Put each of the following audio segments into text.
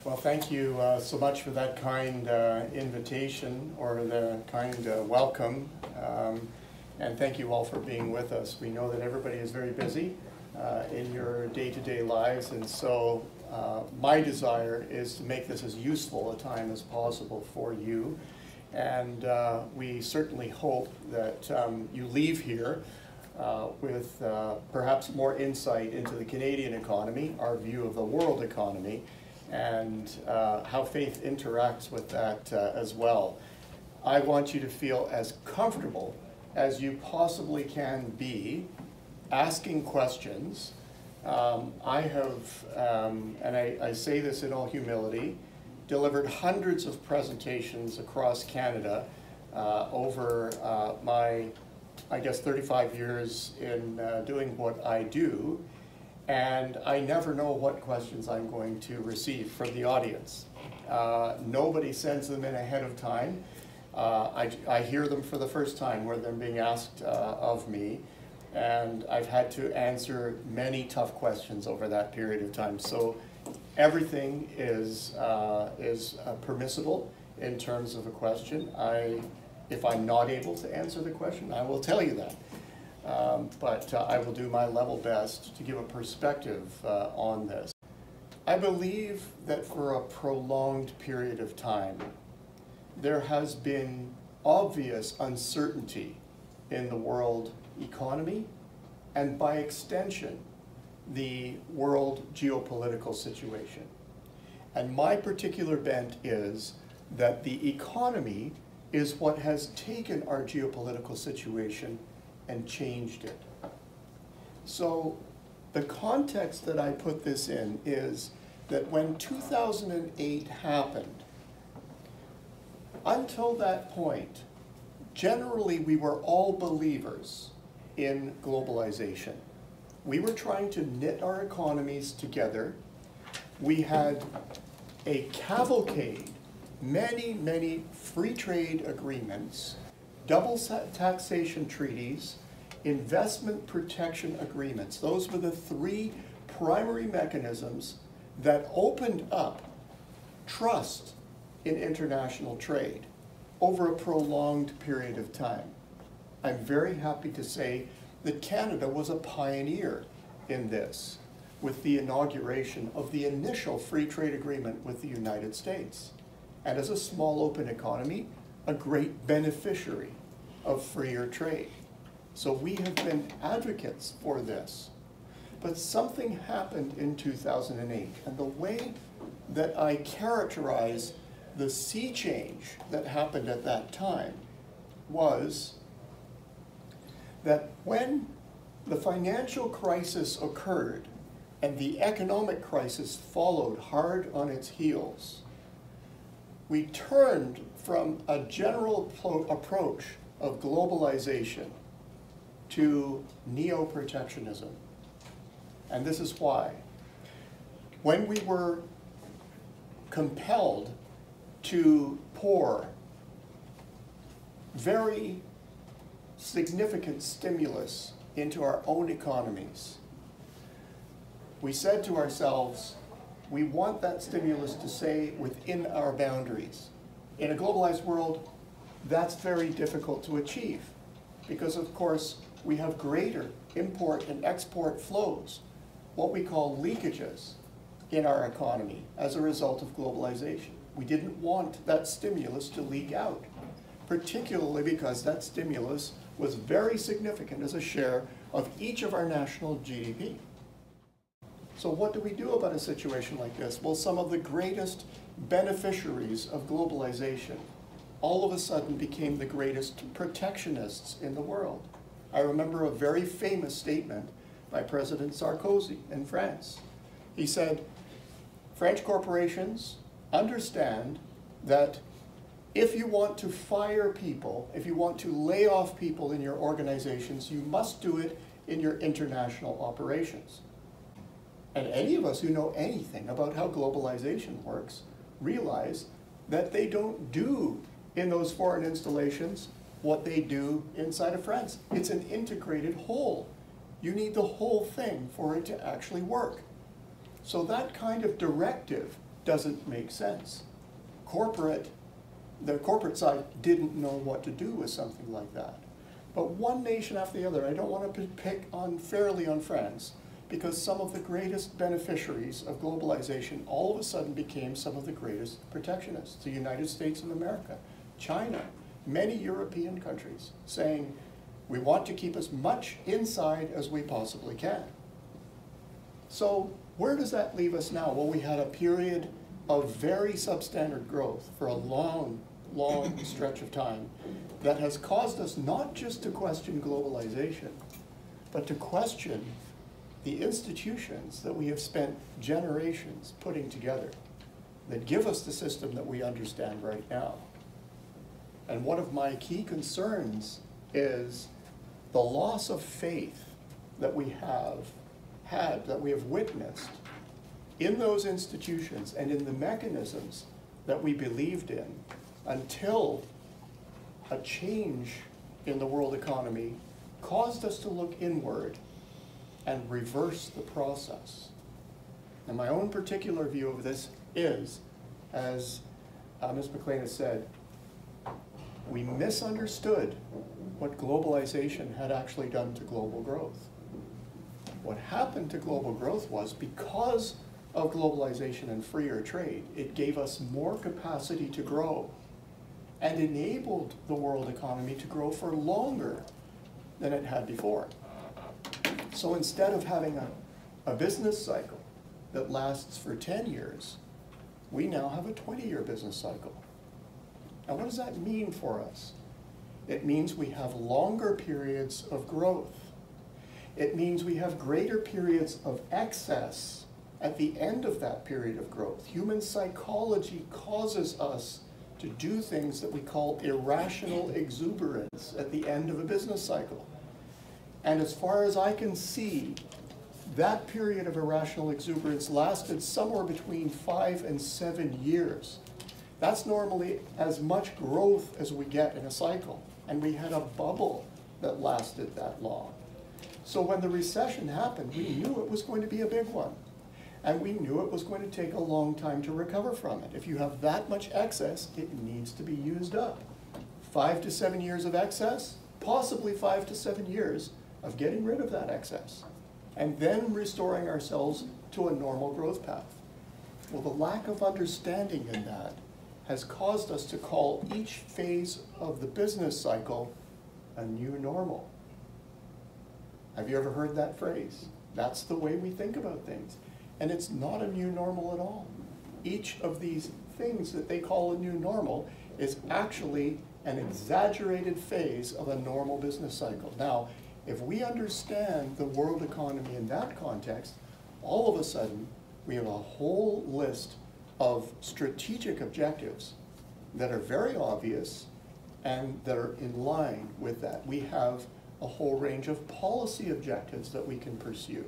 Well, thank you so much for that kind invitation, or the kind welcome. And thank you all for being with us. We know that everybody is very busy in your day-to-day lives, and so my desire is to make this as useful a time as possible for you. And we certainly hope that you leave here with perhaps more insight into the Canadian economy, our view of the world economy, and how faith interacts with that as well. I want you to feel as comfortable as you possibly can be asking questions. I have, and I say this in all humility, delivered hundreds of presentations across Canada over my, I guess, 35 years in doing what I do, and I never know what questions I'm going to receive from the audience. Nobody sends them in ahead of time. I hear them for the first time where they're being asked of me, and I've had to answer many tough questions over that period of time. So everything is permissible in terms of a question. If I'm not able to answer the question, I will tell you that. But I will do my level best to give a perspective on this. I believe that for a prolonged period of time, there has been obvious uncertainty in the world economy, and by extension, the world geopolitical situation. And my particular bent is that the economy is what has taken our geopolitical situation and changed it. So the context that I put this in is that when 2008 happened, until that point, generally we were all believers in globalization. We were trying to knit our economies together. We had a cavalcade, many free trade agreements, double taxation treaties, investment protection agreements. Those were the three primary mechanisms that opened up trust in international trade over a prolonged period of time. I'm very happy to say that Canada was a pioneer in this with the inauguration of the initial free trade agreement with the United States. And as a small open economy, a great beneficiary of freer trade. So we have been advocates for this. But something happened in 2008, and the way that I characterize the sea change that happened at that time was that when the financial crisis occurred and the economic crisis followed hard on its heels, we turned from a general approach of globalization to neo-protectionism. And this is why. When we were compelled to pour very significant stimulus into our own economies, we said to ourselves, we want that stimulus to stay within our boundaries. In a globalized world, that's very difficult to achieve because, of course, we have greater import and export flows, what we call leakages in our economy as a result of globalization. We didn't want that stimulus to leak out, particularly because that stimulus was very significant as a share of each of our national GDP. So what do we do about a situation like this? Well, some of the greatest beneficiaries of globalization all of a sudden became the greatest protectionists in the world. I remember a very famous statement by President Sarkozy in France. He said, French corporations understand that if you want to fire people, if you want to lay off people in your organizations, you must do it in your international operations. And any of us who know anything about how globalization works realize that they don't do in those foreign installations what they do inside of France. It's an integrated whole. You need the whole thing for it to actually work. So that kind of directive doesn't make sense. The corporate side didn't know what to do with something like that. But one nation after the other, I don't want to pick unfairly on France, because some of the greatest beneficiaries of globalization all of a sudden became some of the greatest protectionists. The United States of America, China, many European countries saying, we want to keep as much inside as we possibly can. So where does that leave us now? Well, we had a period of very substandard growth for a long, long stretch of time that has caused us not just to question globalization, but to question the institutions that we have spent generations putting together that give us the system that we understand right now. And one of my key concerns is the loss of faith that we have had, that we have witnessed in those institutions and in the mechanisms that we believed in until a change in the world economy caused us to look inward and reverse the process. And my own particular view of this is, as Ms. McLean has said, we misunderstood what globalization had actually done to global growth. What happened to global growth was, because of globalization and freer trade, it gave us more capacity to grow and enabled the world economy to grow for longer than it had before. So instead of having a business cycle that lasts for 10 years, we now have a 20-year business cycle. Now, what does that mean for us? It means we have longer periods of growth. It means we have greater periods of excess at the end of that period of growth. Human psychology causes us to do things that we call irrational exuberance at the end of a business cycle. And as far as I can see, that period of irrational exuberance lasted somewhere between 5 and 7 years. That's normally as much growth as we get in a cycle. And we had a bubble that lasted that long. So when the recession happened, we knew it was going to be a big one. And we knew it was going to take a long time to recover from it. If you have that much excess, it needs to be used up. 5 to 7 years of excess, possibly 5 to 7 years of getting rid of that excess, and then restoring ourselves to a normal growth path. Well, the lack of understanding in that has caused us to call each phase of the business cycle a new normal. Have you ever heard that phrase? That's the way we think about things. And it's not a new normal at all. Each of these things that they call a new normal is actually an exaggerated phase of a normal business cycle. Now, if we understand the world economy in that context, all of a sudden we have a whole list of strategic objectives that are very obvious and that are in line with that. We have a whole range of policy objectives that we can pursue.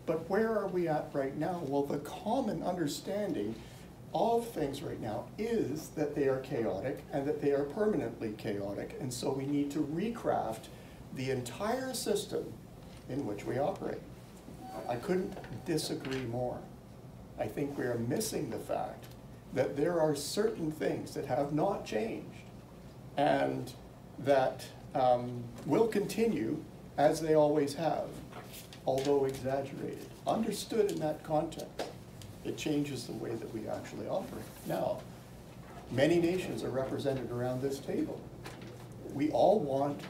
But where are we at right now? Well, the common understanding of things right now is that they are chaotic and that they are permanently chaotic, and so we need to recraft the entire system in which we operate. I couldn't disagree more. I think we are missing the fact that there are certain things that have not changed and that will continue as they always have, although exaggerated. Understood in that context, it changes the way that we actually operate. Now, many nations are represented around this table. We all want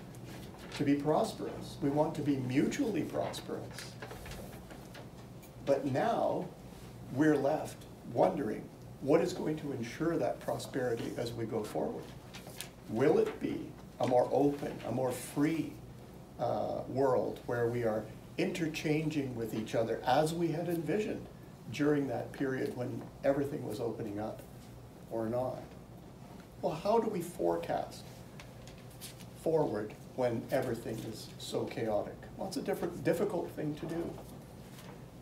to be prosperous. We want to be mutually prosperous. But now, we're left wondering what is going to ensure that prosperity as we go forward. Will it be a more open, a more free world where we are interchanging with each other as we had envisioned during that period when everything was opening up, or not? Well, how do we forecast forward when everything is so chaotic? Well, it's a difficult thing to do.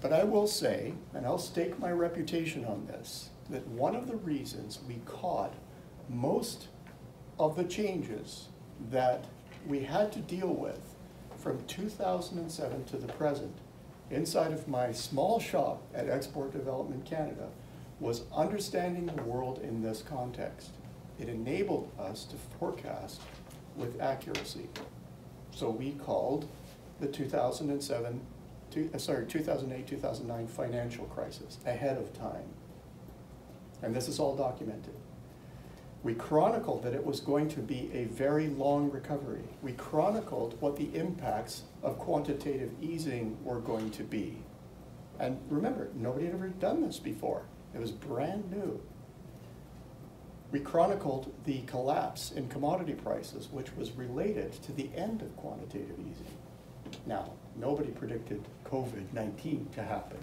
But I will say, and I'll stake my reputation on this, that one of the reasons we caught most of the changes that we had to deal with from 2007 to the present inside of my small shop at Export Development Canada was understanding the world in this context. It enabled us to forecast with accuracy. So we called the 2008-2009 financial crisis ahead of time. And this is all documented. We chronicled that it was going to be a very long recovery. We chronicled what the impacts of quantitative easing were going to be. And remember, nobody had ever done this before. It was brand new. We chronicled the collapse in commodity prices, which was related to the end of quantitative easing. Now, nobody predicted COVID-19 to happen,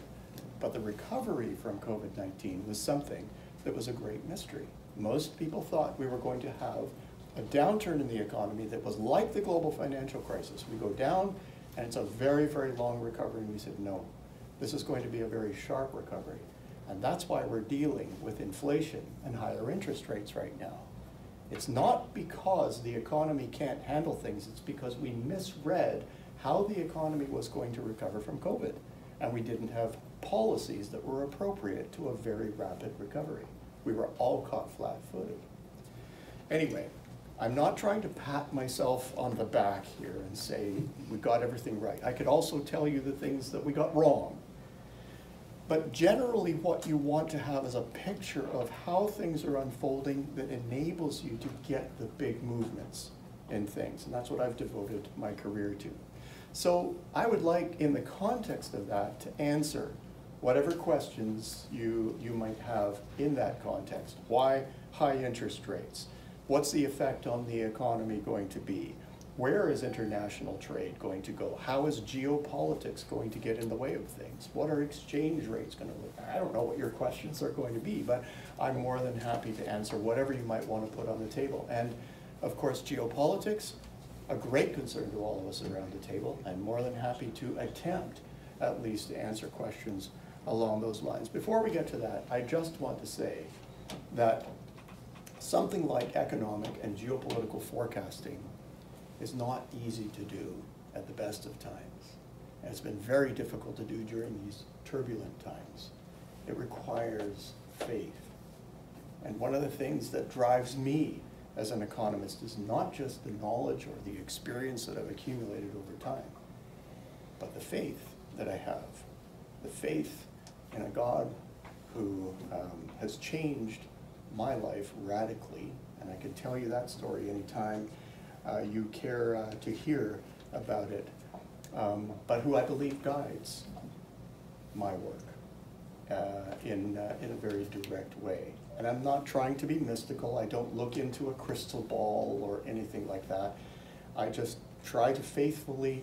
but the recovery from COVID-19 was something that was a great mystery. Most people thought we were going to have a downturn in the economy that was like the global financial crisis. We go down, and it's a very, very long recovery, and we said, no, this is going to be a very sharp recovery. And that's why we're dealing with inflation and higher interest rates right now. It's not because the economy can't handle things, it's because we misread how the economy was going to recover from COVID. And we didn't have policies that were appropriate to a very rapid recovery. We were all caught flat-footed. Anyway, I'm not trying to pat myself on the back here and say we got everything right. I could also tell you the things that we got wrong. But generally what you want to have is a picture of how things are unfolding that enables you to get the big movements in things. And that's what I've devoted my career to. So I would like, in the context of that, to answer whatever questions you might have in that context. Why high interest rates? What's the effect on the economy going to be? Where is international trade going to go? How is geopolitics going to get in the way of things? What are exchange rates going to look like? I don't know what your questions are going to be, but I'm more than happy to answer whatever you might want to put on the table. And of course, geopolitics, a great concern to all of us around the table, and more than happy to attempt at least to answer questions along those lines. Before we get to that, I just want to say that something like economic and geopolitical forecasting is not easy to do at the best of times. And it's been very difficult to do during these turbulent times. It requires faith. And one of the things that drives me as an economist is not just the knowledge or the experience that I've accumulated over time, but the faith that I have. The faith in a God who has changed my life radically, and I can tell you that story anytime you care to hear about it, but who I believe guides my work in a very direct way. And I'm not trying to be mystical. I don't look into a crystal ball or anything like that. I just try to faithfully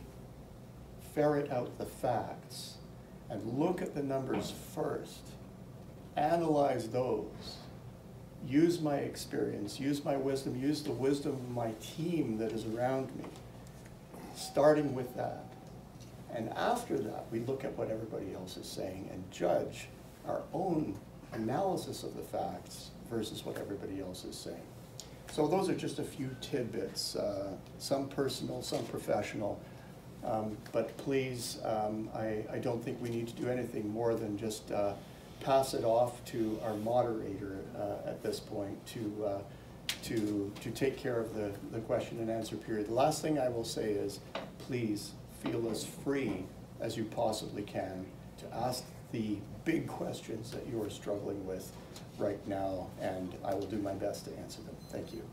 ferret out the facts and look at the numbers first, analyze those, use my experience, use my wisdom, use the wisdom of my team that is around me, starting with that. And after that, we look at what everybody else is saying and judge our own analysis of the facts versus what everybody else is saying. So those are just a few tidbits, some personal, some professional. But please, I don't think we need to do anything more than just pass it off to our moderator at this point to take care of the question and answer period. The last thing I will say is, please feel as free as you possibly can to ask the big questions that you are struggling with right now, and I will do my best to answer them. Thank you.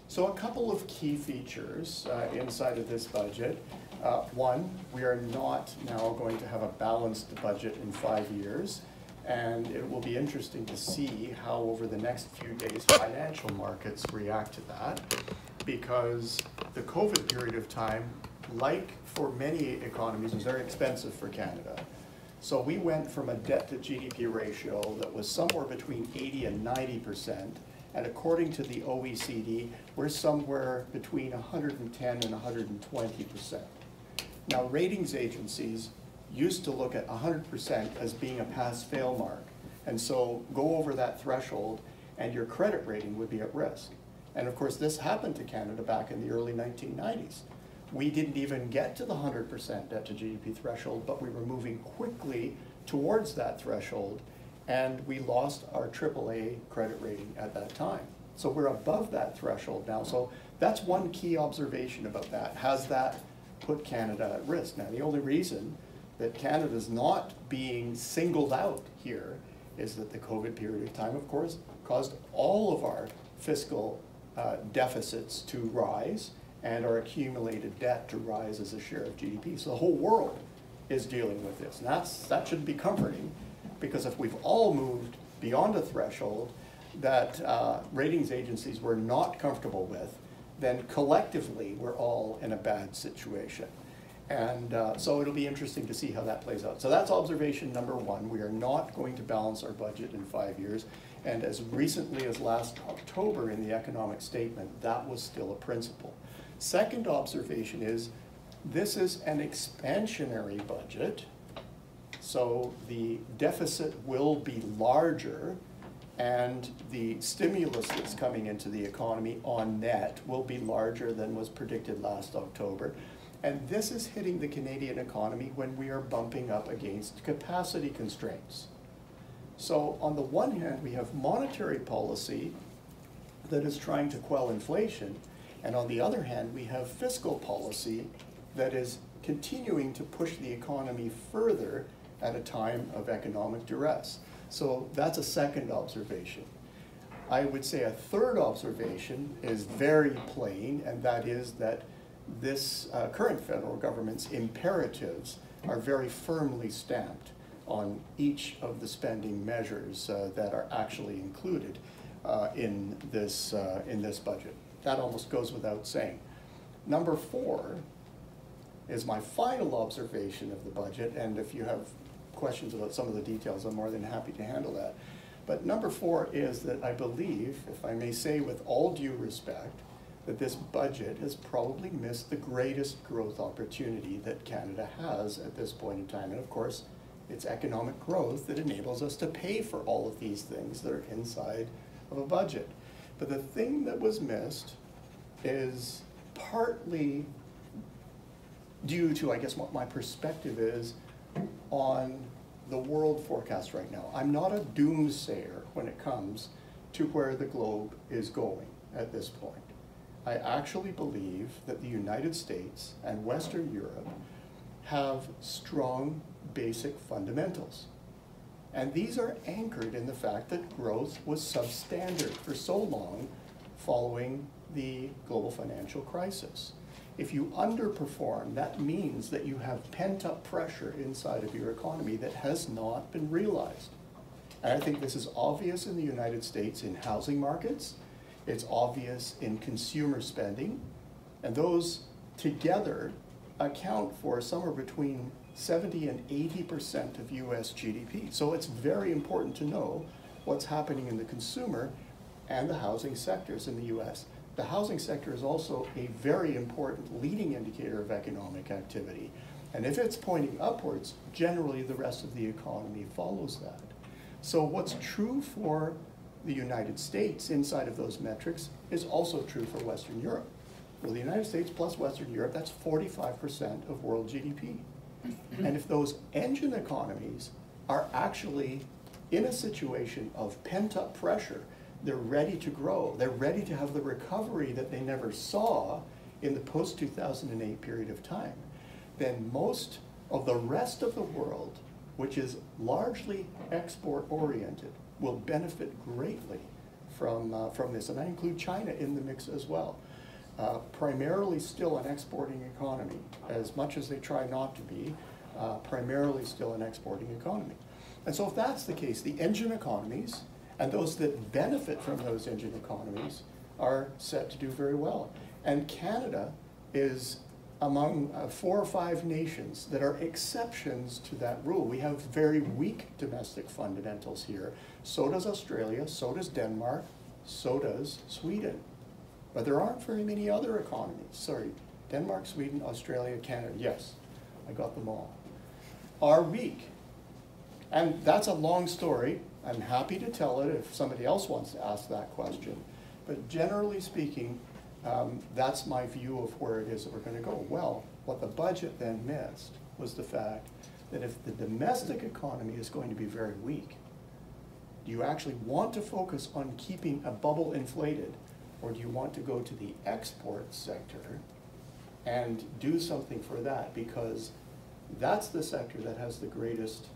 So a couple of key features inside of this budget. One, we are not now going to have a balanced budget in 5 years, and it will be interesting to see how over the next few days financial markets react to that, because the COVID period of time, like for many economies, was very expensive for Canada. So we went from a debt to GDP ratio that was somewhere between 80 and 90%. And according to the OECD, we're somewhere between 110 and 120%. Now, ratings agencies used to look at 100% as being a pass-fail mark. And so go over that threshold and your credit rating would be at risk. And of course, this happened to Canada back in the early 1990s. We didn't even get to the 100% debt to GDP threshold, but we were moving quickly towards that threshold, and we lost our AAA credit rating at that time. So we're above that threshold now. So that's one key observation about that. Has that put Canada at risk? Now, the only reason that Canada's not being singled out here is that the COVID period of time, of course, caused all of our fiscal deficits to rise and our accumulated debt to rise as a share of GDP. So the whole world is dealing with this. And that should be comforting, because if we've all moved beyond a threshold that ratings agencies were not comfortable with, then collectively we're all in a bad situation. And so it'll be interesting to see how that plays out. So that's observation number one. We are not going to balance our budget in 5 years. And as recently as last October in the economic statement, that was still a principle. Second observation is this is an expansionary budget. So the deficit will be larger, and the stimulus that's coming into the economy on net will be larger than was predicted last October. And this is hitting the Canadian economy when we are bumping up against capacity constraints. So on the one hand, we have monetary policy that is trying to quell inflation, and on the other hand, we have fiscal policy that is continuing to push the economy further at a time of economic duress. So that's a second observation. I would say a third observation is very plain, and that is that this current federal government's imperatives are very firmly stamped on each of the spending measures that are actually included in this budget. That almost goes without saying. Number 4 is my final observation of the budget, and if you have questions about some of the details, I'm more than happy to handle that. But number 4 is that I believe, if I may say with all due respect, that this budget has probably missed the greatest growth opportunity that Canada has at this point in time. And of course, it's economic growth that enables us to pay for all of these things that are inside of a budget. But the thing that was missed is partly due to, I guess, what my perspective is on the world forecast right now. I'm not a doomsayer when it comes to where the globe is going at this point. I actually believe that the United States and Western Europe have strong basic fundamentals. And these are anchored in the fact that growth was substandard for so long following the global financial crisis. If you underperform, that means that you have pent-up pressure inside of your economy that has not been realized. And I think this is obvious in the United States in housing markets. It's obvious in consumer spending. And those together account for somewhere between 70 and 80% of US GDP. So it's very important to know what's happening in the consumer and the housing sectors in the US. The housing sector is also a very important leading indicator of economic activity. And if it's pointing upwards, generally the rest of the economy follows that. So what's true for the United States inside of those metrics is also true for Western Europe. Well, the United States plus Western Europe, that's 45% of world GDP. And if those engine economies are actually in a situation of pent-up pressure, they're ready to grow, they're ready to have the recovery that they never saw in the post-2008 period of time, then most of the rest of the world, which is largely export-oriented, will benefit greatly from this. And I include China in the mix as well. Primarily still an exporting economy, as much as they try not to be, primarily still an exporting economy. And so if that's the case, the engine economies and those that benefit from those engine economies are set to do very well. And Canada is among 4 or 5 nations that are exceptions to that rule. We have very weak domestic fundamentals here. So does Australia, so does Denmark, so does Sweden. But there aren't very many other economies. Sorry, Denmark, Sweden, Australia, Canada, yes, I got them all, are weak. And that's a long story. I'm happy to tell it if somebody else wants to ask that question. But generally speaking, that's my view of where it is that we're going to go. Well, what the budget then missed was the fact that if the domestic economy is going to be very weak, do you actually want to focus on keeping a bubble inflated, or do you want to go to the export sector and do something for that? Because that's the sector that has the greatest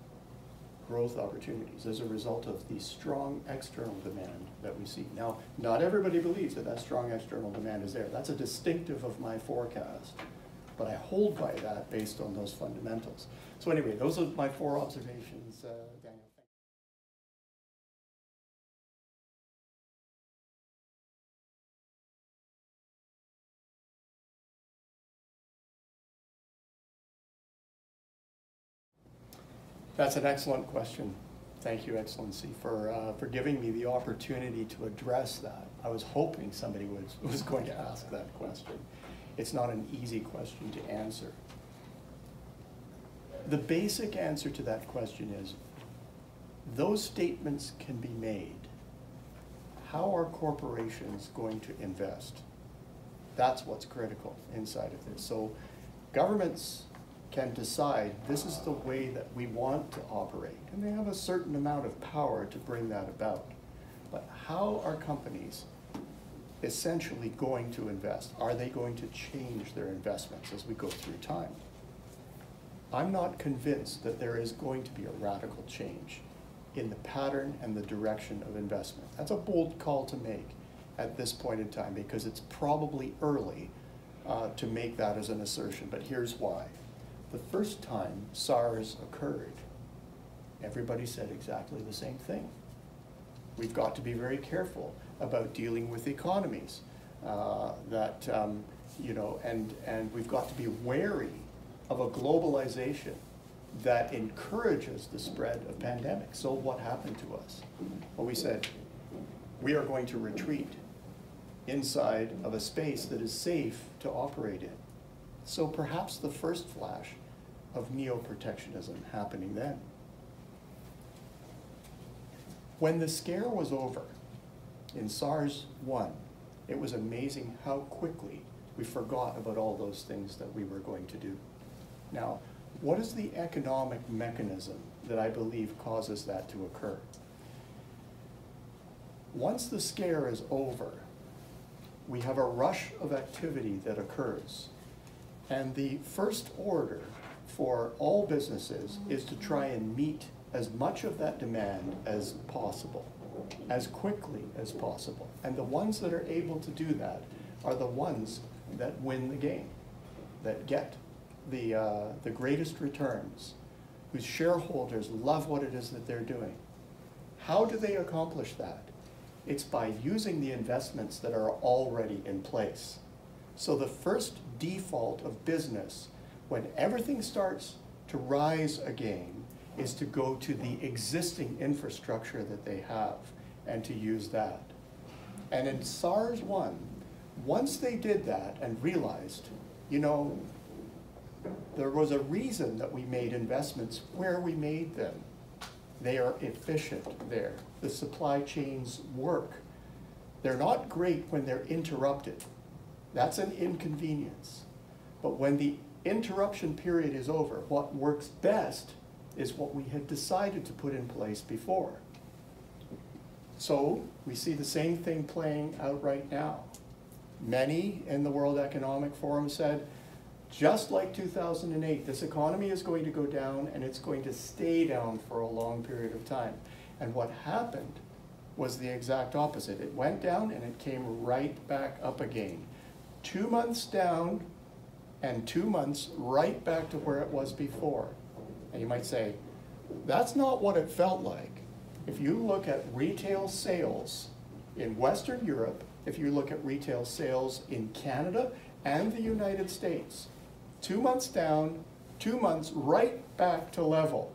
growth opportunities as a result of the strong external demand that we see. Now, not everybody believes that that strong external demand is there. That's a distinctive of my forecast, but I hold by that based on those fundamentals. So anyway, those are my 4 observations, Daniel. That's an excellent question. Thank you, Excellency, for giving me the opportunity to address that. I was hoping somebody was going to ask that question. It's not an easy question to answer. The basic answer to that question is, those statements can be made. How are corporations going to invest? That's what's critical inside of this. So governments can decide this is the way that we want to operate, and they have a certain amount of power to bring that about. But how are companies essentially going to invest? Are they going to change their investments as we go through time? I'm not convinced that there is going to be a radical change in the pattern and the direction of investment. That's a bold call to make at this point in time, because it's probably early to make that as an assertion, but here's why. The first time SARS occurred, everybody said exactly the same thing. We've got to be very careful about dealing with economies, and we've got to be wary of a globalization that encourages the spread of pandemics. So what happened to us? Well, we said, we are going to retreat inside of a space that is safe to operate in. So perhaps the first flash of neo-protectionism happening then. When the scare was over in SARS-1, it was amazing how quickly we forgot about all those things that we were going to do. Now, what is the economic mechanism that I believe causes that to occur? Once the scare is over, we have a rush of activity that occurs. And the first order for all businesses is to try and meet as much of that demand as possible, as quickly as possible. And the ones that are able to do that are the ones that win the game, that get the greatest returns, whose shareholders love what it is that they're doing. How do they accomplish that? It's by using the investments that are already in place. So the first default of business, when everything starts to rise again, is to go to the existing infrastructure that they have and to use that. And in SARS-1, once they did that and realized, there was a reason that we made investments where we made them. They are efficient there. The supply chains work. They're not great when they're interrupted. That's an inconvenience. But when the interruption period is over, what works best is what we had decided to put in place before. So we see the same thing playing out right now. Many in the World Economic Forum said, just like 2008, this economy is going to go down and it's going to stay down for a long period of time. And what happened was the exact opposite. It went down and it came right back up again. 2 months down and 2 months right back to where it was before. And you might say, that's not what it felt like. If you look at retail sales in Western Europe, if you look at retail sales in Canada and the United States, 2 months down, 2 months right back to level.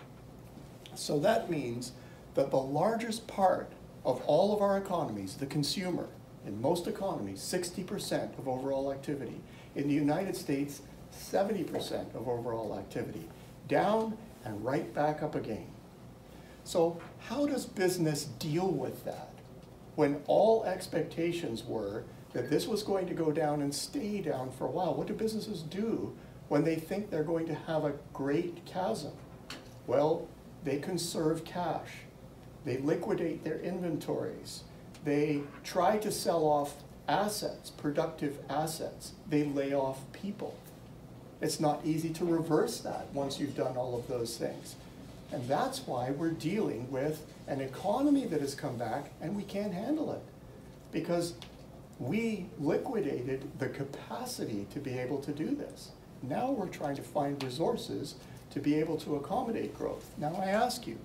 So that means that the largest part of all of our economies, the consumer, in most economies, 60% of overall activity. In the United States, 70% of overall activity. Down and right back up again. So how does business deal with that? when all expectations were that this was going to go down and stay down for a while. What do businesses do when they think they're going to have a great chasm? Well, they conserve cash. They liquidate their inventories. They try to sell off assets, productive assets. They lay off people. It's not easy to reverse that once you've done all of those things. And that's why we're dealing with an economy that has come back and we can't handle it. Because we liquidated the capacity to be able to do this. Now we're trying to find resources to be able to accommodate growth. Now I ask you,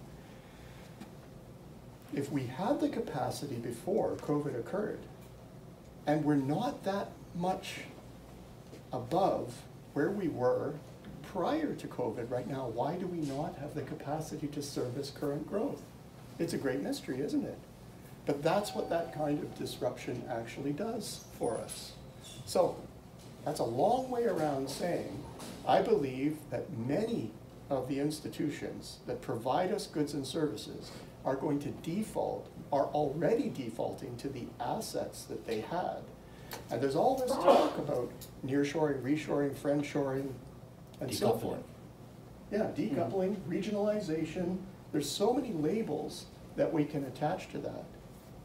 if we had the capacity before COVID occurred, and we're not that much above where we were prior to COVID right now, why do we not have the capacity to service current growth? It's a great mystery, isn't it? But that's what that kind of disruption actually does for us. So that's a long way around saying, I believe that many of the institutions that provide us goods and services are going to default, are already defaulting to the assets that they had. And there's all this talk about nearshoring, reshoring, friendshoring, and so forth. Yeah, decoupling, regionalization. There's so many labels that we can attach to that.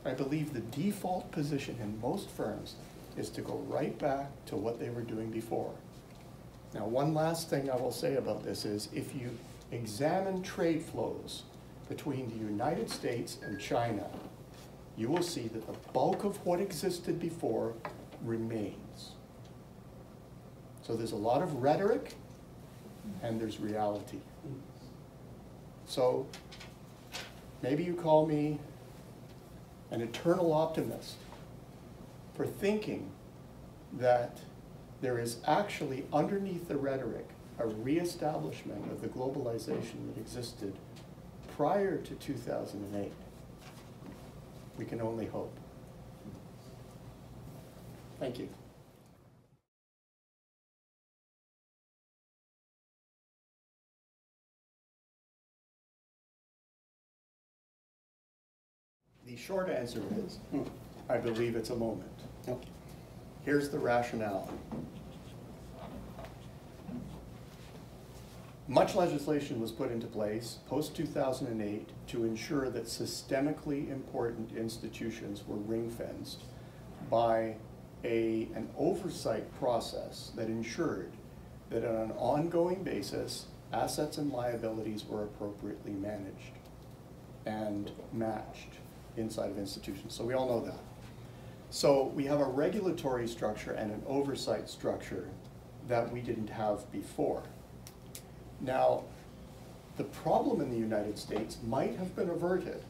I believe the default position in most firms is to go right back to what they were doing before. Now, one last thing I will say about this is, if you examine trade flows between the United States and China, you will see that the bulk of what existed before remains. So there's a lot of rhetoric and there's reality. So maybe you call me an eternal optimist for thinking that there is actually underneath the rhetoric a reestablishment of the globalization that existed prior to 2008. We can only hope. Thank you. The short answer is, I believe it's a moment. Here's the rationale. Much legislation was put into place post-2008 to ensure that systemically important institutions were ring-fenced by an oversight process that ensured that on an ongoing basis, assets and liabilities were appropriately managed and matched inside of institutions. So we all know that. So we have a regulatory structure and an oversight structure that we didn't have before. Now, the problem in the United States might have been averted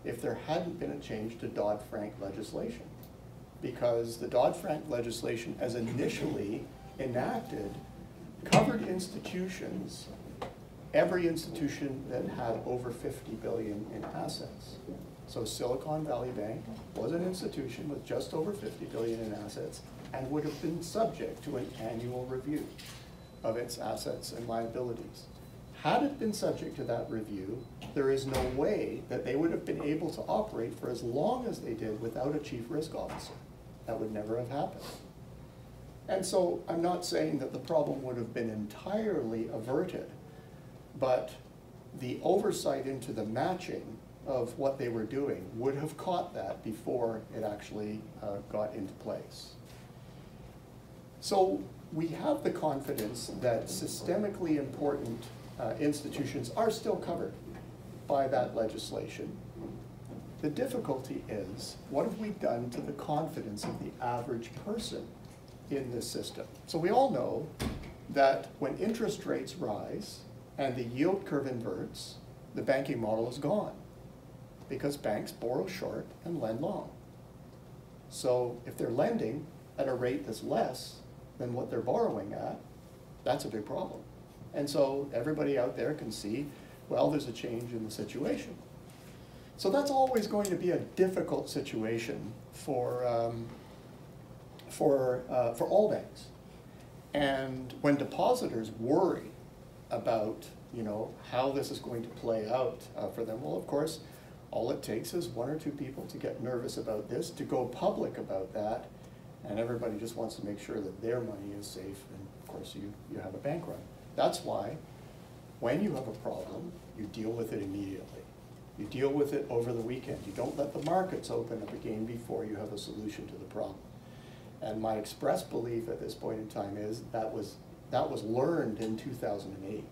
if there hadn't been a change to Dodd-Frank legislation, because the Dodd-Frank legislation, as initially enacted, covered institutions, every institution that had over 50 billion in assets. So Silicon Valley Bank was an institution with just over 50 billion in assets and would have been subject to an annual review of its assets and liabilities. Had it been subject to that review, there is no way that they would have been able to operate for as long as they did without a chief risk officer. That would never have happened. And so I'm not saying that the problem would have been entirely averted, but the oversight into the matching of what they were doing would have caught that before it actually got into place. So we have the confidence that systemically important institutions are still covered by that legislation. The difficulty is, what have we done to the confidence of the average person in this system? So we all know that when interest rates rise and the yield curve inverts, the banking model is gone, because banks borrow short and lend long. So if they're lending at a rate that's less than what they're borrowing at, that's a big problem. And so everybody out there can see, well, there's a change in the situation. So that's always going to be a difficult situation for all banks. And when depositors worry about, how this is going to play out for them, well, of course, All it takes is one or two people to get nervous about this, to go public about that, and everybody just wants to make sure that their money is safe, and of course you have a bank run. That's why when you have a problem, you deal with it immediately. You deal with it over the weekend. You don't let the markets open up again before you have a solution to the problem. And my express belief at this point in time is that was learned in 2008.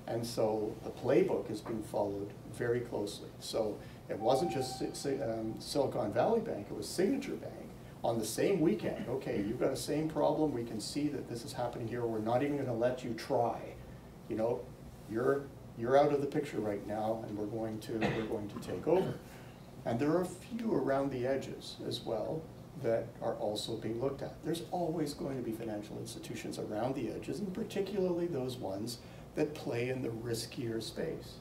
And so the playbook is being followed very closely. So it wasn't just Silicon Valley Bank, it was Signature Bank on the same weekend. Okay, you've got the same problem, we can see that this is happening here, we're not even gonna let you try. You know, you're out of the picture right now, and we're going to take over. And there are a few around the edges as well that are also being looked at. There's always going to be financial institutions around the edges, and particularly those ones that play in the riskier space.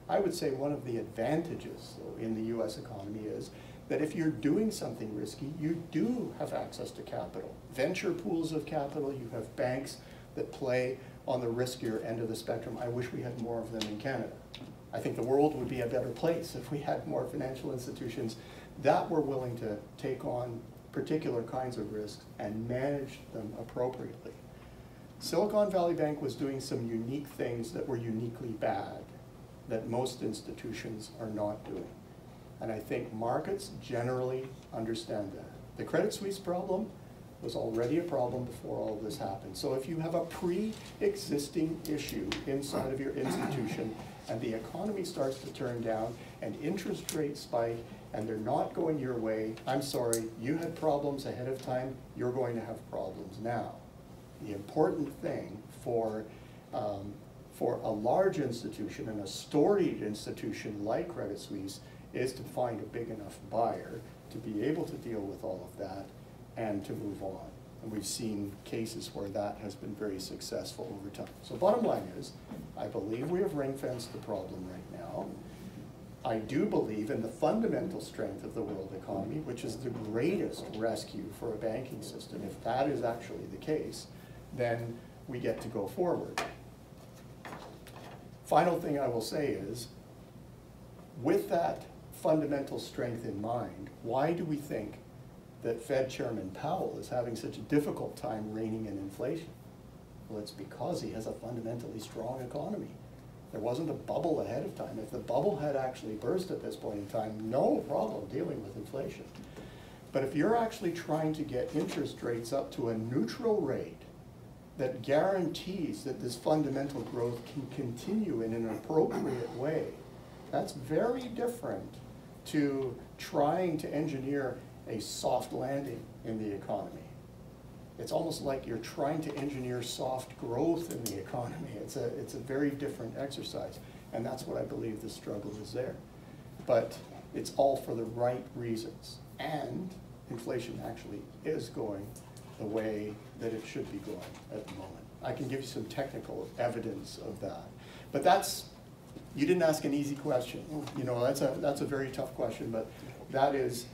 I would say one of the advantages though, in the US economy is that if you're doing something risky, you do have access to capital. Venture pools of capital, you have banks that play on the riskier end of the spectrum. I wish we had more of them in Canada. I think the world would be a better place if we had more financial institutions that were willing to take on particular kinds of risks and manage them appropriately. Silicon Valley Bank was doing some unique things that were uniquely bad that most institutions are not doing. And I think markets generally understand that. The Credit Suisse problem was already a problem before all this happened. So if you have a pre-existing issue inside of your institution and the economy starts to turn down and interest rates spike and they're not going your way, I'm sorry, you had problems ahead of time, you're going to have problems now. The important thing for a large institution and a storied institution like Credit Suisse is to find a big enough buyer to be able to deal with all of that and to move on. And we've seen cases where that has been very successful over time. So bottom line is, I believe we have ring-fenced the problem right now. I do believe in the fundamental strength of the world economy, which is the greatest rescue for a banking system. If that is actually the case, then we get to go forward. Final thing I will say is, with that fundamental strength in mind, why do we think that Fed Chairman Powell is having such a difficult time reining in inflation? Well, it's because he has a fundamentally strong economy. There wasn't a bubble ahead of time. If the bubble had actually burst at this point in time, no problem dealing with inflation. But if you're actually trying to get interest rates up to a neutral rate that guarantees that this fundamental growth can continue in an appropriate way, that's very different to trying to engineer a soft landing in the economy. It's almost like you're trying to engineer soft growth in the economy. It's a very different exercise, and that's what I believe the struggle is there. But it's all for the right reasons, and inflation actually is going the way that it should be going at the moment. I can give you some technical evidence of that. But that's, you didn't ask an easy question. You know, that's a very tough question, but that is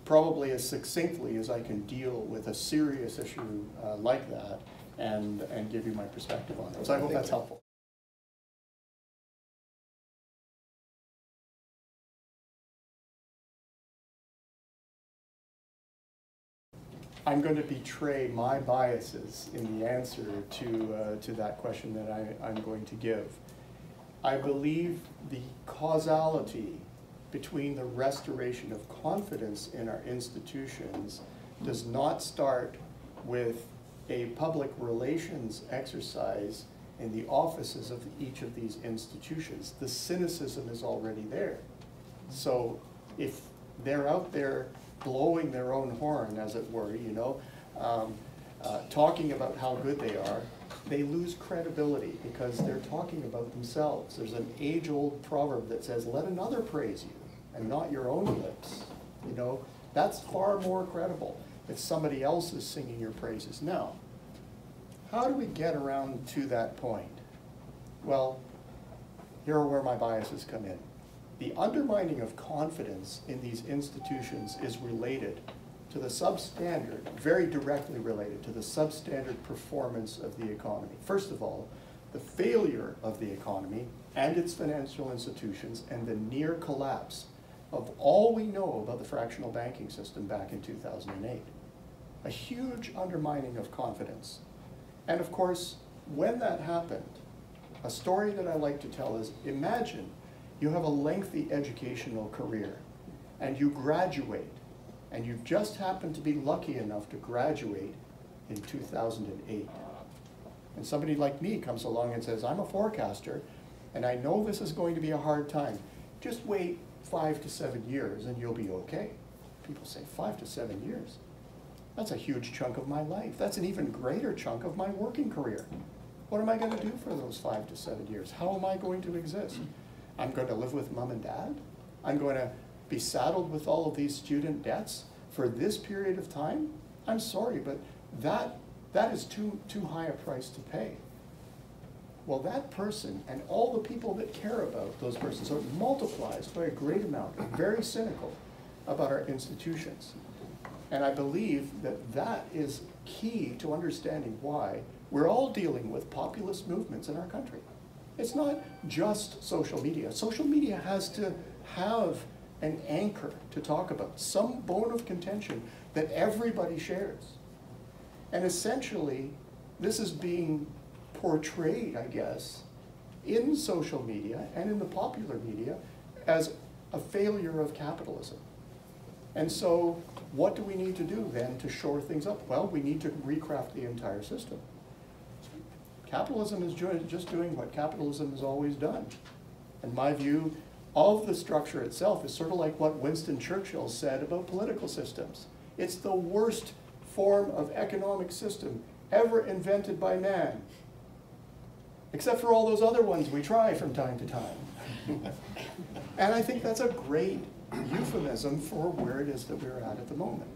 probably as succinctly as I can deal with a serious issue like that and give you my perspective on it. So I hope that's helpful. I'm going to betray my biases in the answer to that question that I'm going to give. I believe the causality between the restoration of confidence in our institutions does not start with a public relations exercise in the offices of each of these institutions. The cynicism is already there. So if they're out there blowing their own horn, as it were, you know, talking about how good they are, they lose credibility because they're talking about themselves. There's an age-old proverb that says, let another praise you and not your own lips. You know, that's far more credible if somebody else is singing your praises. Now, how do we get around to that point? Well, here are where my biases come in. The undermining of confidence in these institutions is related to the substandard, very directly related to the substandard performance of the economy. First of all, the failure of the economy and its financial institutions and the near collapse of all we know about the fractional banking system back in 2008. A huge undermining of confidence. And of course, when that happened, a story that I like to tell is, imagine you have a lengthy educational career and you graduate, and you just happen to be lucky enough to graduate in 2008. And somebody like me comes along and says, I'm a forecaster, and I know this is going to be a hard time. Just wait 5 to 7 years and you'll be okay. People say, 5 to 7 years? That's a huge chunk of my life. That's an even greater chunk of my working career. What am I going to do for those 5 to 7 years? How am I going to exist? I'm going to live with mom and dad? I'm going to be saddled with all of these student debts for this period of time? I'm sorry, but that is too high a price to pay. Well, that person and all the people that care about those persons, so it multiplies by a great amount, very cynical about our institutions. And I believe that that is key to understanding why we're all dealing with populist movements in our country. It's not just social media. Social media has to have an anchor to talk about, some bone of contention that everybody shares. And essentially, this is being portrayed, I guess, in social media and in the popular media as a failure of capitalism. And so what do we need to do then to shore things up? Well, we need to recraft the entire system. Capitalism is just doing what capitalism has always done. In my view, of the structure itself is sort of like what Winston Churchill said about political systems. It's the worst form of economic system ever invented by man, except for all those other ones we try from time to time. And I think that's a great euphemism for where it is that we're at the moment.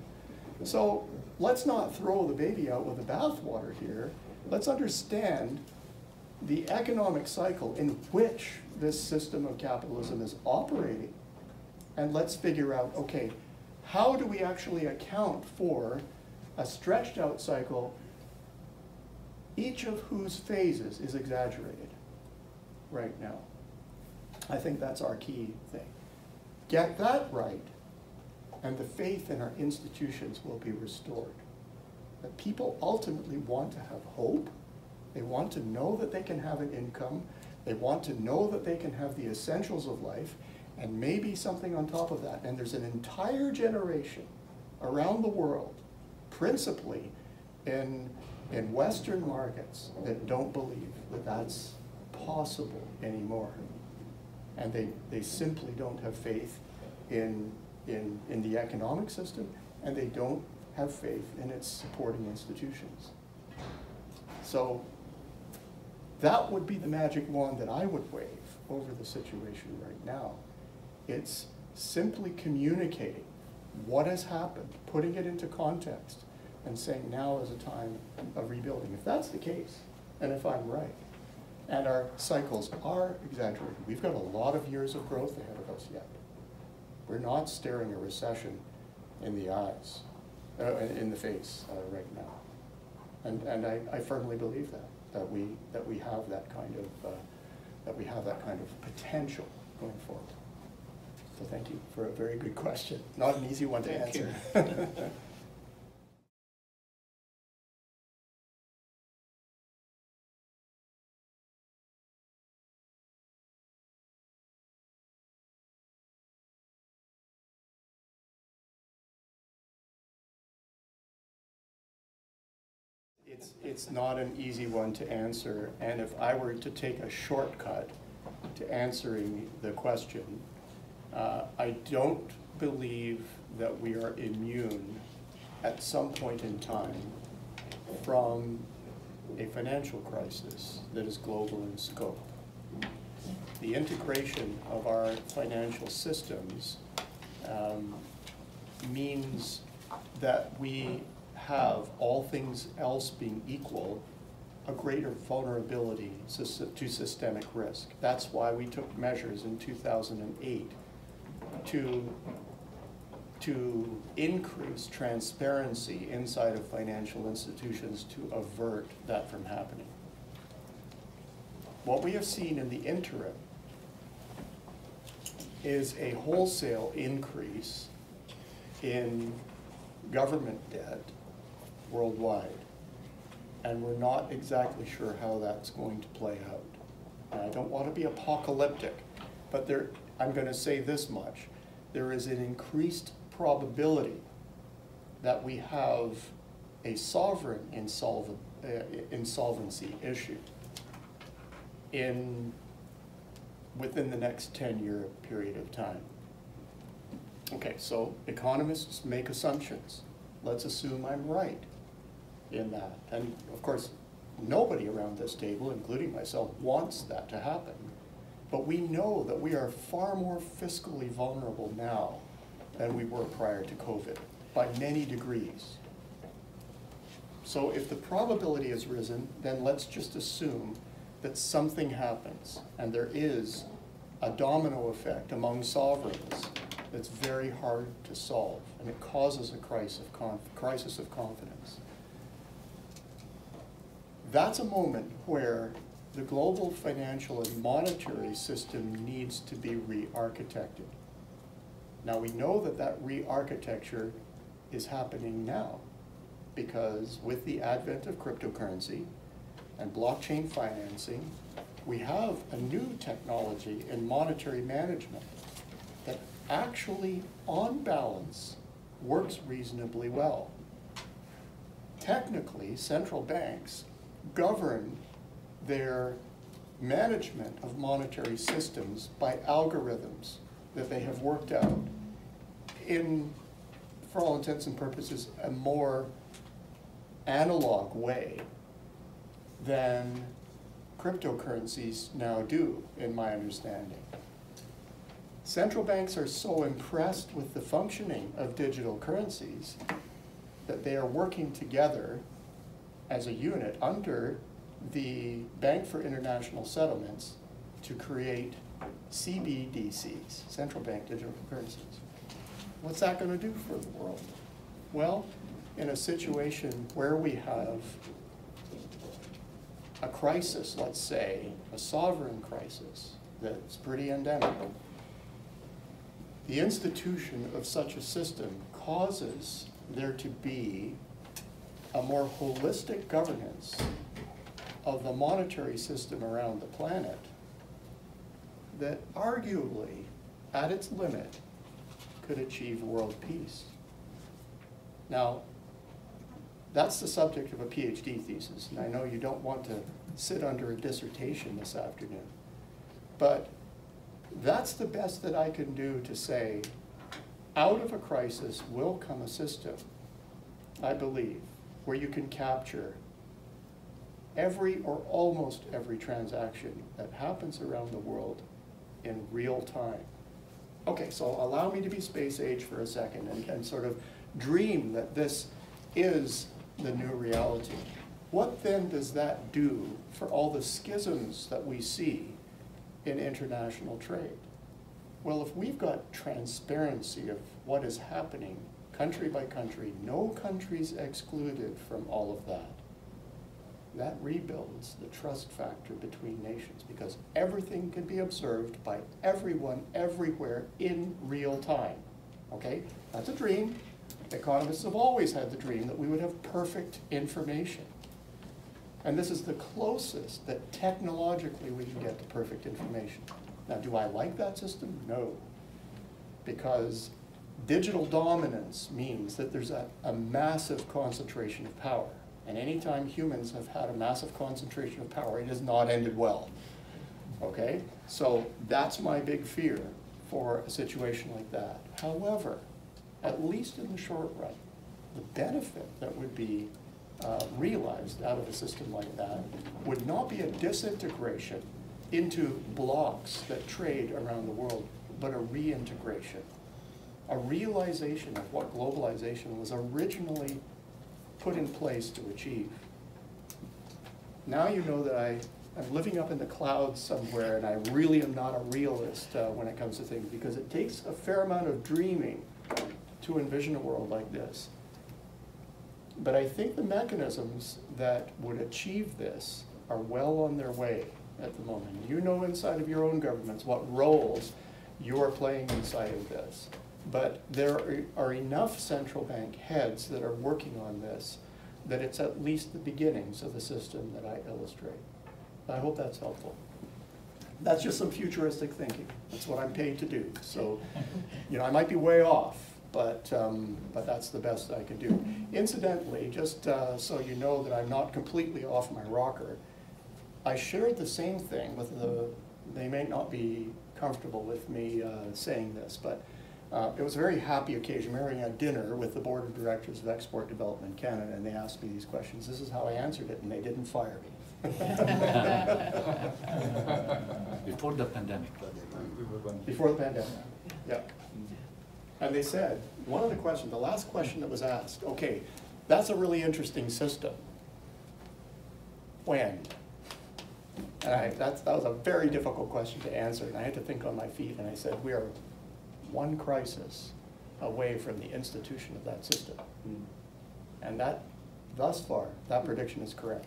So let's not throw the baby out with the bathwater here. Let's understand the economic cycle in which this system of capitalism is operating. And let's figure out, okay, how do we actually account for a stretched out cycle, each of whose phases is exaggerated right now? I think that's our key thing. Get that right, and the faith in our institutions will be restored. That people ultimately want to have hope. They want to know that they can have an income. They want to know that they can have the essentials of life, and maybe something on top of that. And there's an entire generation around the world, principally in Western markets, that don't believe that that's possible anymore. And they simply don't have faith in the economic system, and they don't have faith in its supporting institutions. So that would be the magic wand that I would wave over the situation right now. It's simply communicating what has happened, putting it into context, and saying now is a time of rebuilding. If that's the case, and if I'm right, and our cycles are exaggerated, we've got a lot of years of growth ahead of us yet. We're not staring a recession in the eyes, in the face right now. And I firmly believe that we have that kind of potential going forward. So thank you for a very good question. Not an easy one to answer. It's not an easy one to answer, and if I were to take a shortcut to answering the question, I don't believe that we are immune at some point in time from a financial crisis that is global in scope. The integration of our financial systems means that we have, all things else being equal, a greater vulnerability to systemic risk. That's why we took measures in 2008 to increase transparency inside of financial institutions to avert that from happening. What we have seen in the interim is a wholesale increase in government debt worldwide. And we're not exactly sure how that's going to play out. And I don't want to be apocalyptic, but I'm going to say this much. There is an increased probability that we have a sovereign insolvency issue within the next 10-year period of time. Okay, so economists make assumptions. Let's assume I'm right in that. And of course, nobody around this table, including myself, wants that to happen. But we know that we are far more fiscally vulnerable now than we were prior to COVID, by many degrees. So if the probability has risen, then let's just assume that something happens, and there is a domino effect among sovereigns that's very hard to solve, and it causes a crisis of confidence. That's a moment where the global financial and monetary system needs to be re-architected. Now we know that that re-architecture is happening now, because with the advent of cryptocurrency and blockchain financing, we have a new technology in monetary management that actually, on balance, works reasonably well. Technically, central banks govern their management of monetary systems by algorithms that they have worked out in, for all intents and purposes, a more analog way than cryptocurrencies now do, in my understanding. Central banks are so impressed with the functioning of digital currencies that they are working together as a unit under the Bank for International Settlements to create CBDCs, central bank digital currencies. What's that going to do for the world? Well, in a situation where we have a crisis, let's say, a sovereign crisis that's pretty endemic, the institution of such a system causes there to be a more holistic governance of the monetary system around the planet that arguably, at its limit, could achieve world peace. Now, that's the subject of a PhD thesis, and I know you don't want to sit under a dissertation this afternoon, but that's the best that I can do to say, out of a crisis will come a system, I believe, where you can capture every or almost every transaction that happens around the world in real time. Okay, so allow me to be space age for a second and sort of dream that this is the new reality. What then does that do for all the schisms that we see in international trade? Well, if we've got transparency of what is happening country by country, no countries excluded from all of that, that rebuilds the trust factor between nations, because everything can be observed by everyone, everywhere, in real time. Okay? That's a dream. Economists have always had the dream that we would have perfect information. And this is the closest that technologically we can get to perfect information. Now, do I like that system? No. Because digital dominance means that there's a massive concentration of power. And anytime humans have had a massive concentration of power, it has not ended well. Okay? So that's my big fear for a situation like that. However, at least in the short run, the benefit that would be realized out of a system like that would not be a disintegration into blocks that trade around the world, but a reintegration, a realization of what globalization was originally put in place to achieve. Now you know that I'm living up in the clouds somewhere, and I really am not a realist when it comes to things, because it takes a fair amount of dreaming to envision a world like this. But I think the mechanisms that would achieve this are well on their way at the moment. You know inside of your own governments what roles You are playing inside of this. But there are enough central bank heads that are working on this that it's at least the beginnings of the system that I illustrate. I hope that's helpful. That's just some futuristic thinking. That's what I'm paid to do. So, you know, I might be way off, but that's the best I can do. Incidentally, just so you know that I'm not completely off my rocker, I shared the same thing with they may not be comfortable with me saying this, but it was a very happy occasion. We were having a dinner with the Board of Directors of Export Development Canada, and they asked me these questions. This is how I answered it, and they didn't fire me. Before the pandemic. Before the pandemic, yeah. And they said, one of the questions, the last question that was asked, okay, that's a really interesting system. When? And that was a very difficult question to answer, and I had to think on my feet, and I said, we are one crisis away from the institution of that system. And that, thus far, that prediction is correct.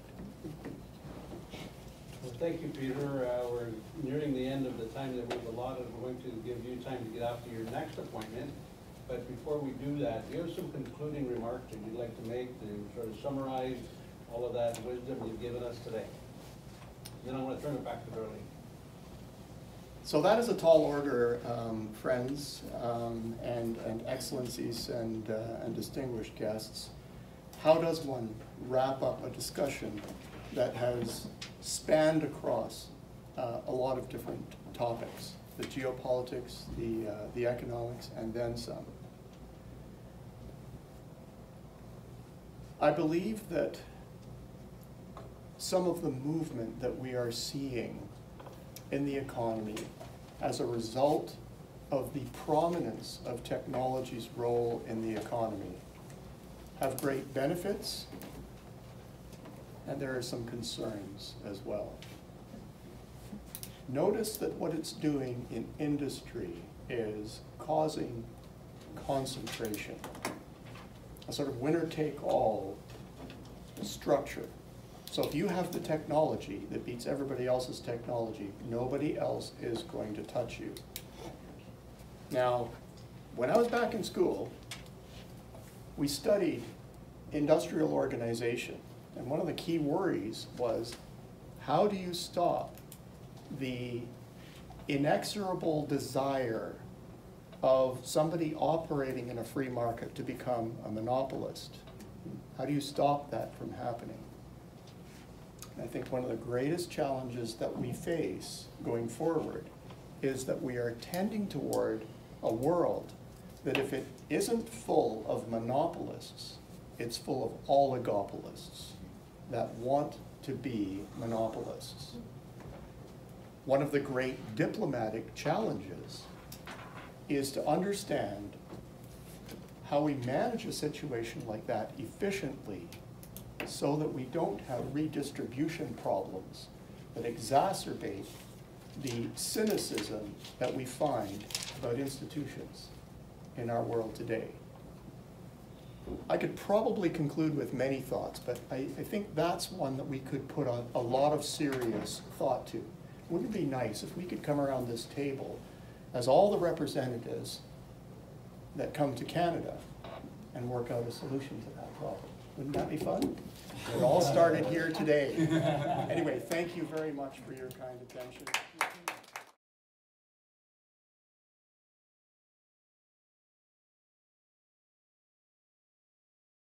Well, thank you, Peter. We're nearing the end of the time that we've allotted. We're going to give you time to get off to your next appointment. But before we do that, do you have some concluding remarks that you'd like to make to sort of summarize all of that wisdom you've given us today? Then I want to turn it back to Darlene. So that is a tall order, friends, and excellencies, and distinguished guests. How does one wrap up a discussion that has spanned across a lot of different topics? The geopolitics, the economics, and then some. I believe that some of the movement that we are seeing in the economy as a result of the prominence of technology's role in the economy have great benefits, and there are some concerns as well. Notice that what it's doing in industry is causing concentration, a sort of winner-take-all structure. So if you have the technology that beats everybody else's technology, nobody else is going to touch you. Now, when I was back in school, we studied industrial organization. And one of the key worries was, how do you stop the inexorable desire of somebody operating in a free market to become a monopolist? How do you stop that from happening? I think one of the greatest challenges that we face going forward is that we are tending toward a world that, if it isn't full of monopolists, it's full of oligopolists that want to be monopolists. One of the great diplomatic challenges is to understand how we manage a situation like that efficiently, so that we don't have redistribution problems that exacerbate the cynicism that we find about institutions in our world today. I could probably conclude with many thoughts, but I think that's one that we could put a lot of serious thought to. Wouldn't it be nice if we could come around this table as all the representatives that come to Canada and work out a solution to that problem? Wouldn't that be fun? It all started here today. Anyway, thank you very much for your kind attention.